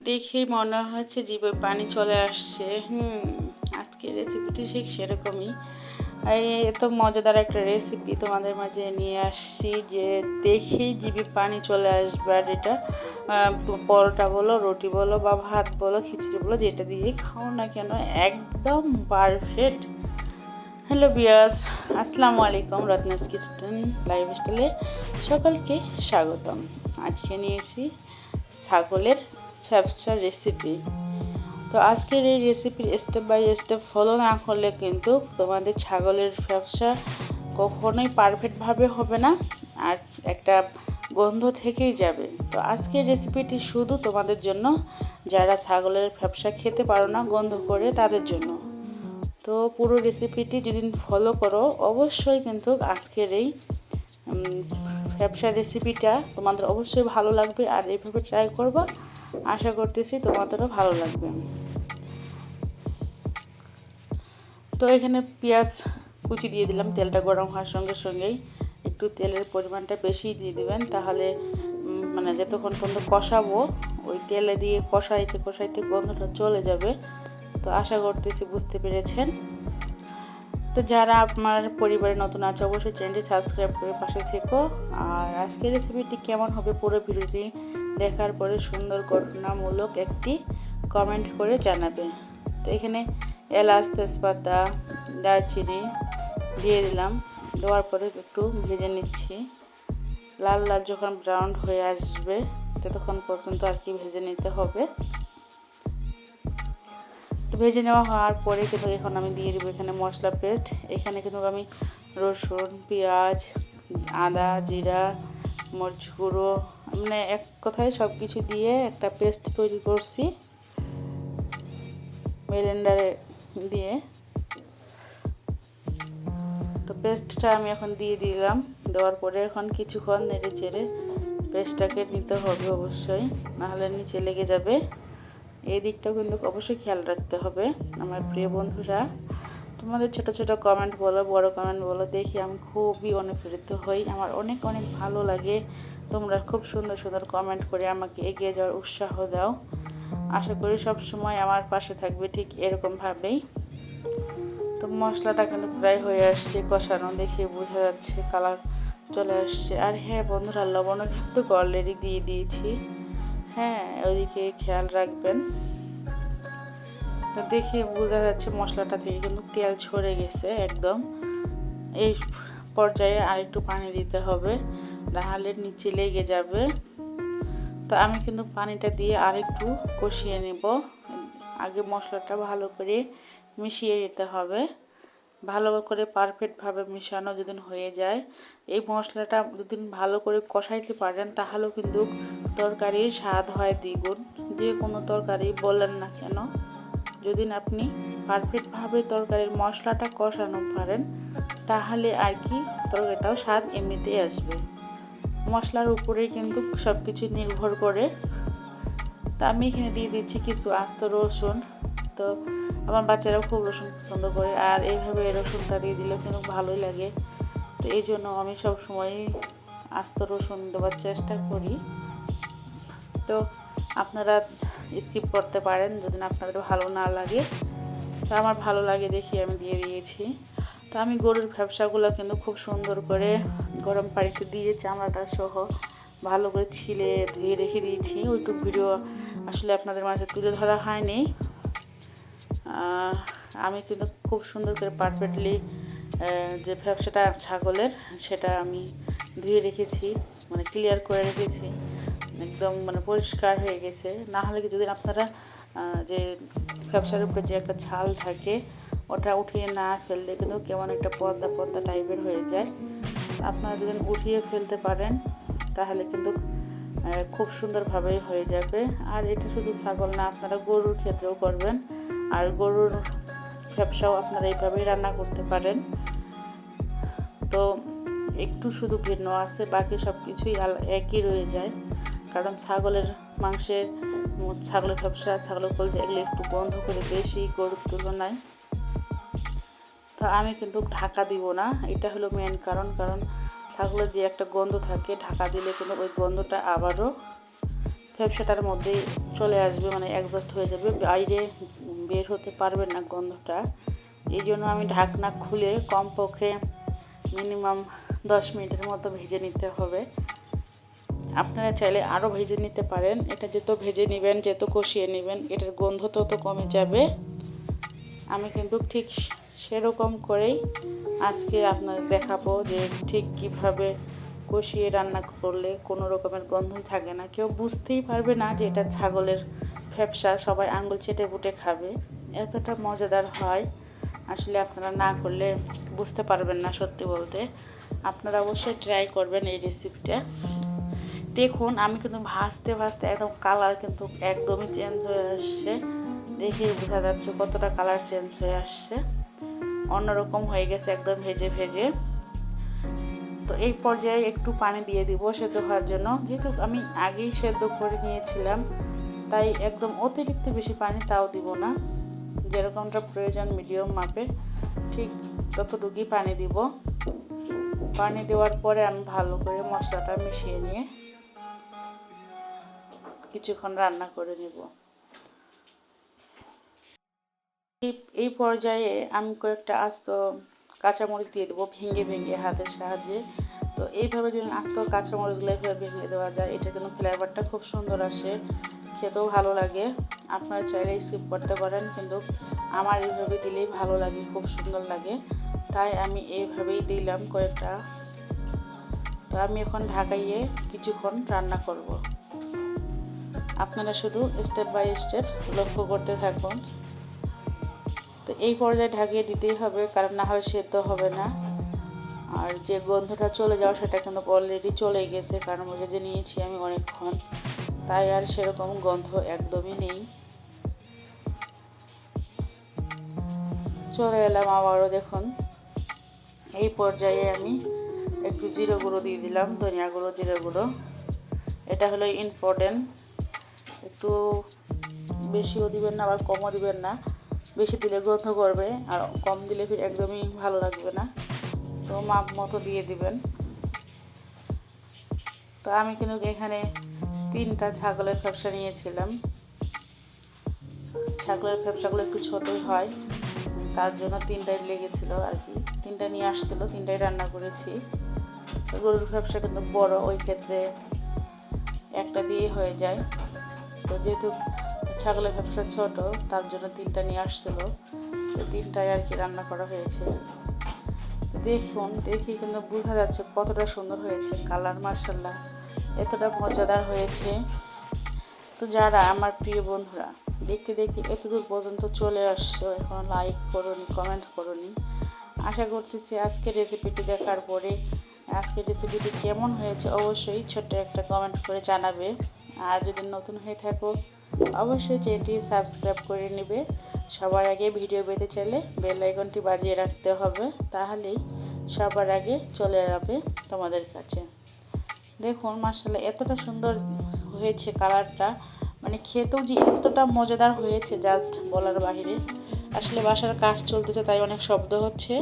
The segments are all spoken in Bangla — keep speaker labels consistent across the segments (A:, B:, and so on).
A: দেখেই মনে হচ্ছে জিভে পানি চলে আসছে। আজকের রেসিপিটি ঠিক সেরকমই। এত মজাদার একটা রেসিপি তোমাদের মাঝে নিয়ে আসছি যে দেখেই জিভে পানি চলে আসবে। আর এটা পরোটা বলো, রুটি বলো বা ভাত বলো, খিচুড়ি বলো, যেটা দিয়েই খাও না কেন একদম পারফেক্ট। হ্যালো বিয়াস, আসসালামু আলাইকুম। রত্নাস কিচেন লাইফস্টাইলে সকলকে স্বাগতম। আজকে নিয়েছি ছাগলের ফ্যাপসা রেসিপি। তো আজকের এই রেসিপির স্টেপ বাই স্টেপ ফলো না করলে কিন্তু তোমাদের ছাগলের ফ্যাপসা কখনোই পারফেক্টভাবে হবে না, আর একটা গন্ধ থেকেই যাবে। তো আজকের রেসিপিটি শুধু তোমাদের জন্য, যারা ছাগলের ফ্যাপসা খেতে পারো না গন্ধ করে, তাদের জন্য। তো পুরো রেসিপিটি যদি ফলো করো অবশ্যই কিন্তু আজকের এই ফ্যাপসা রেসিপিটা তোমাদের অবশ্যই ভালো লাগবে। আর এইভাবে ট্রাই করবা, আশা করতেছি তোমাদেরও ভালো লাগবে। তো এখানে পেঁয়াজ কুচি দিয়ে দিলাম। তেলটা গরম হওয়ার সঙ্গে সঙ্গেই একটু তেলের পরিমাণটা বেশি দিয়ে দিবেন, তাহলে মানে যতক্ষণ পর্যন্ত কষাবো ওই তেলে দিয়ে কষাইতে কষাইতে গন্ধটা চলে যাবে। তো আশা করতেছি বুঝতে পেরেছেন। তো যারা আপনার পরিবারে নতুন আছে অবশ্যই চ্যানেলটি সাবস্ক্রাইব করে পাশে থেকো। আর আজকের রেসিপিটি কেমন হবে পুরো ভিডিওটি দেখার পরে সুন্দর গঠনামূলক একটি কমেন্ট করে জানাবে। তো এখানে এলাচ, তেজপাতা, দারচিনি দিয়ে দিলাম। দেওয়ার পরে একটু ভেজে নিচ্ছি। লাল লাল যখন ব্রাউন হয়ে আসবে ততক্ষণ পর্যন্ত আর কি ভেজে নিতে হবে। তো ভেজে নেওয়া হওয়ার পরে কিন্তু এখন আমি দিয়ে দেবো এখানে মশলা পেস্ট। এখানে কিন্তু আমি রসুন, পেঁয়াজ, আদা, জিরা, মরিচ গুঁড়ো, মানে এক কথায় সব কিছু দিয়ে একটা পেস্ট তৈরি করছি ব্লেন্ডারে দিয়ে। তো পেস্টটা আমি এখন দিয়ে দিলাম। দেওয়ার পরে এখন কিছুক্ষণ নেড়ে চেড়ে পেস্টটাকে নিতে হবে অবশ্যই, নাহলে নিচে লেগে যাবে। এই দিকটাও কিন্তু অবশ্যই খেয়াল রাখতে হবে। আমার প্রিয় বন্ধুরা, তোমাদের ছোট ছোট কমেন্ট বলো, বড় কমেন্ট বলো, দেখি আমি খুবই অনুপ্রেরিত হই। আমার অনেক অনেক ভালো লাগে। তোমরা খুব সুন্দর সুন্দর কমেন্ট করে আমাকে এগিয়ে যাওয়ার উৎসাহ দাও। আশা করি সব সময় আমার পাশে থাকবে ঠিক এরকমভাবেই। তো মশলাটা কিন্তু প্রায় হয়ে আসছে কষানো, দেখে বোঝা যাচ্ছে কালার চলে আসছে। আর হ্যাঁ বন্ধুরা, লবণও কিন্তু অলরেডি দিয়ে দিয়েছি। হ্যাঁ, ওইদিকে খেয়াল রাখবেন। তো দেখে বোঝা যাচ্ছে মশলাটা থেকে কিন্তু তেল ছড়ে গেছে একদম। এই পর্যায়ে আরেকটু পানি দিতে হবে, নাহলে নিচে লেগে যাবে। তো আমি কিন্তু পানিটা দিয়ে আরেকটু কষিয়ে নেব। আগে মশলাটা ভালো করে মিশিয়ে নিতে হবে। ভালো করে পারফেক্টভাবে মিশানো যদি হয়ে যায়, এই মশলাটা যদি ভালো করে কষাইতে পারেন তাহলেও কিন্তু তরকারির স্বাদ হয় দ্বিগুণ। যে কোনো তরকারি বলেন না কেন, যদি আপনি পারফেক্টভাবে তরকারির মশলাটা কষানো পারেন তাহলে আর কি তরকারিটাও স্বাদ এমনিতেই আসবে। মশলার উপরেই কিন্তু সব কিছু নির্ভর করে। তো আমি এখানে দিয়ে দিচ্ছি কিছু আস্ত রসুন। তো আমার বাচ্চারাও খুব রসুন পছন্দ করে, আর এইভাবে রসুনটা দিয়ে দিলে কিন্তু ভালোই লাগে। তো এই জন্য আমি সবসময়ই আস্ত রসুন দেওয়ার চেষ্টা করি। তো আপনারা স্কিপ করতে পারেন যদি আপনাদের ভালো না লাগে। তো আমার ভালো লাগে দেখি আমি দিয়ে দিয়েছি। তো আমি গরুর ফ্যাপসাগুলো কিন্তু খুব সুন্দর করে গরম পানিতে দিয়ে চামড়াটা সহ ভালো করে ছিলে ধুয়ে রেখে দিয়েছি। ওইটুকু ভিডিও আসলে আপনাদের মাঝে তুলে ধরা হয়নি। আমি কিন্তু খুব সুন্দর করে পারফেক্টলি যে ফ্যাপসাটা ছাগলের সেটা আমি ধুয়ে রেখেছি, মানে ক্লিয়ার করে রেখেছি, একদম মানে পরিষ্কার হয়ে গেছে। না হলে কি যদি আপনারা যে ফ্যাপসার উপরে যে একটা ছাল থাকে ওটা উঠিয়ে না ফেললে কিন্তু কেমন একটা পর্দা পর্দা টাইপের হয়ে যায়। আপনারা যদি উঠিয়ে ফেলতে পারেন তাহলে কিন্তু খুব সুন্দরভাবেই হয়ে যাবে। আর এটা শুধু ছাগল না, আপনারা গরুর ক্ষেত্রেও করবেন। আর গরুর ফ্যাপসাও আপনারা এইভাবেই রান্না করতে পারেন। তো একটু শুধু ভিন্ন আছে, বাকি সব কিছুই একই রয়ে যায়। কারণ ছাগলের মাংসের, ছাগলের ফ্যাপসা, ছাগলের কলজা এগুলো একটু গন্ধ করে বেশি গরুর তুলনায়। তো আমি কিন্তু ঢাকা দিব না, এটা হলো মেন কারণ। কারণ ছাগলের যে একটা গন্ধ থাকে, ঢাকা দিলে কিন্তু ওই গন্ধটা আবারও ফ্যাপসাটার মধ্যে চলে আসবে, মানে অ্যাডজাস্ট হয়ে যাবে, বাইরে বের হতে পারবে না গন্ধটা। এই জন্য আমি ঢাকনা খুলে কমপক্ষে মিনিমাম 10 মিনিটের মতো ভেজে নিতে হবে। আপনারা চাইলে আরও ভেজে নিতে পারেন। এটা যত ভেজে নেবেন, যত কষিয়ে নেবেন, এটার গন্ধ তত কমে যাবে। আমি কিন্তু ঠিক সেরকম করেই আজকে আপনাদের দেখাবো যে ঠিক কিভাবে কষিয়ে রান্না করলে কোনো রকমের গন্ধই থাকে না, কেউ বুঝতেই পারবে না যে এটা ছাগলের ফ্যাপসা। সবাই আঙুল চেটে বুটে খাবে, এতটা মজাদার হয়। আসলে আপনারা না করলে বুঝতে পারবেন না। সত্যি বলতে আপনারা অবশ্যই ট্রাই করবেন এই রেসিপিটা। দেখুন আমি কিন্তু ভাজতে ভাজতে একদম কালার কিন্তু একদমই চেঞ্জ হয়ে আসছে। দেখে বোঝা যাচ্ছে কতটা কালার চেঞ্জ হয়ে আসছে, অন্যরকম হয়ে গেছে একদম ভেজে ভেজে। তো এই পর্যায়ে একটু পানি দিয়ে দিব সেদ্ধ হওয়ার জন্য। যেহেতু আমি আগেই সেদ্ধ করে নিয়েছিলাম, তাই একদম অতিরিক্ত বেশি পানি তাও দিব না। যেরকমটা প্রয়োজন মিডিয়াম মাপের ঠিক ততটুকুই পানি দিব। পানি দেওয়ার পরে আমি ভালো করে মশলাটা মিশিয়ে নিয়ে কিছুক্ষণ রান্না করে নেব। এই পর্যায়ে আমি কয়েকটা আস্ত কাঁচামরিচ দিয়ে দেবো ভেঙে ভেঙে হাতের সাহায্যে। তো এইভাবে যদি আস্ত কাঁচামরিচগুলো এভাবে ভেঙে দেওয়া যায়, এটা কিন্তু ফ্লেভারটা খুব সুন্দর আসে, খেতেও ভালো লাগে। আপনারা চাইলে স্কিপ করতে পারেন, কিন্তু আমার এইভাবে দিলেই ভালো লাগে, খুব সুন্দর লাগে, তাই আমি এইভাবেই দিলাম কয়েকটা। তো আমি এখন ঢাকাইয়ে কিছুক্ষণ রান্না করব। আপনারা শুধু স্টেপ বাই স্টেপ লক্ষ্য করতে থাকুন। তো এই পর্যায়ে ঢাকিয়ে দিতেই হবে, কারণ না হলে সেদ্ধ হবে না। আর যে গন্ধটা চলে যাওয়া সেটা কিন্তু অলরেডি চলে গেছে, কারণ ভেজে নিয়েছি আমি অনেকক্ষণ, তাই আর সেরকম গন্ধ একদমই নেই। চলে এলাম আবারও। দেখুন এই পর্যায়ে আমি একটু জিরে গুঁড়ো দিয়ে দিলাম, ধনিয়া গুঁড়ো, জিরে গুঁড়ো। এটা হলো ইম্পর্টেন্ট, একটু বেশিও দিবেন না আবার কমও দিবেন না। বেশি দিলে গন্ধ করবে, আর কম দিলে ফির একদমই ভালো লাগবে না। তো মাপ মতো দিয়ে দিবেন। তো আমি কিন্তু এখানে 3টা ছাগলের ফ্যাপসা নিয়েছিলাম। ছাগলের ফ্যাপসাগুলো একটু ছোটোই হয়, তার জন্য 3টাই লেগেছিল আর কি। 3টা নিয়ে আসছিল, 3টাই রান্না করেছি। গরুর ফ্যাপসা কিন্তু বড়, ওই ক্ষেত্রে একটা দিয়ে হয়ে যায়। তো যেহেতু ছাগলের ফ্যাপসা ছোট, তার জন্য 3টা নিয়ে আসছিল। তো 3টাই আর কি রান্না করা হয়েছে। তো দেখুন, দেখি কিন্তু বোঝা যাচ্ছে কতটা সুন্দর হয়েছে কালার, মাশাআল্লাহ এতটা মজাদার হয়েছে। তো যারা আমার প্রিয় বন্ধুরা দেখতে দেখতে এতদূর পর্যন্ত চলে আসছো, এখন লাইক করুন, কমেন্ট করুন। আশা করতেছি আজকের রেসিপিটি দেখার পরে আজকের রেসিপিটি কেমন হয়েছে অবশ্যই ছোট্ট একটা কমেন্ট করে জানাবে। আর যদি নতুন হয়ে থাকো অবশ্যই চ্যানেলটি সাবস্ক্রাইব করে নেবে। সবার আগে ভিডিও পেতে চাইলে বেল আইকনটি বাজিয়ে রাখতে হবে, তাহলেই সবার আগে চলে যাবে তোমাদের কাছে। দেখুন মাশাআল্লাহ এতটা সুন্দর হয়েছে কালারটা, মানে খেতেও যে এতটা মজাদার হয়েছে জাস্ট বলার বাহিরে। আসলে বাসার কাজ চলতেছে, তাই অনেক শব্দ হচ্ছে।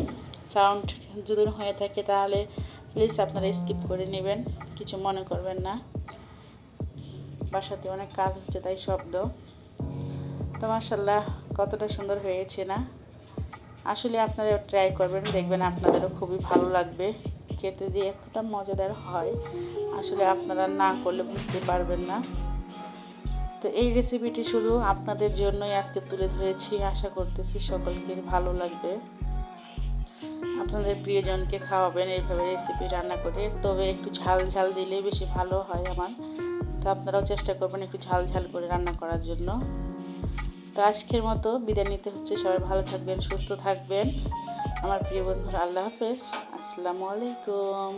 A: সাউন্ড যদি হয়ে থাকে তাহলে প্লিজ আপনারা স্কিপ করে নেবেন, কিছু মনে করবেন না। বাসাতে অনেক কাজ হচ্ছে তাই শব্দ। তো মাশাআল্লাহ কতটা সুন্দর হয়েছে না? আসলে আপনারা ট্রাই করবেন, দেখবেন আপনাদেরও খুবই ভালো লাগবে। খেতে যে এতটা মজাদার হয় আসলে আপনারা না করলে বুঝতে পারবেন না। তো এই রেসিপিটি শুধু আপনাদের জন্যই আজকে তুলে ধরেছি, আশা করতেছি সকলকে ভালো লাগবে। আপনাদের প্রিয়জনকে খাওয়াবেন এইভাবে রেসিপি রান্না করে, তবে একটু ঝাল ঝাল দিলেই বেশি ভালো হয় আমার। তো আপনারাও চেষ্টা করবেন একটু ঝাল ঝাল করে রান্না করার জন্য। তো আজকের মতো বিদায় নিতে হচ্ছে, সবাই ভালো থাকবেন, সুস্থ থাকবেন আমার প্রিয় বন্ধুরা। আল্লাহ হাফেজ, আসসালামু আলাইকুম।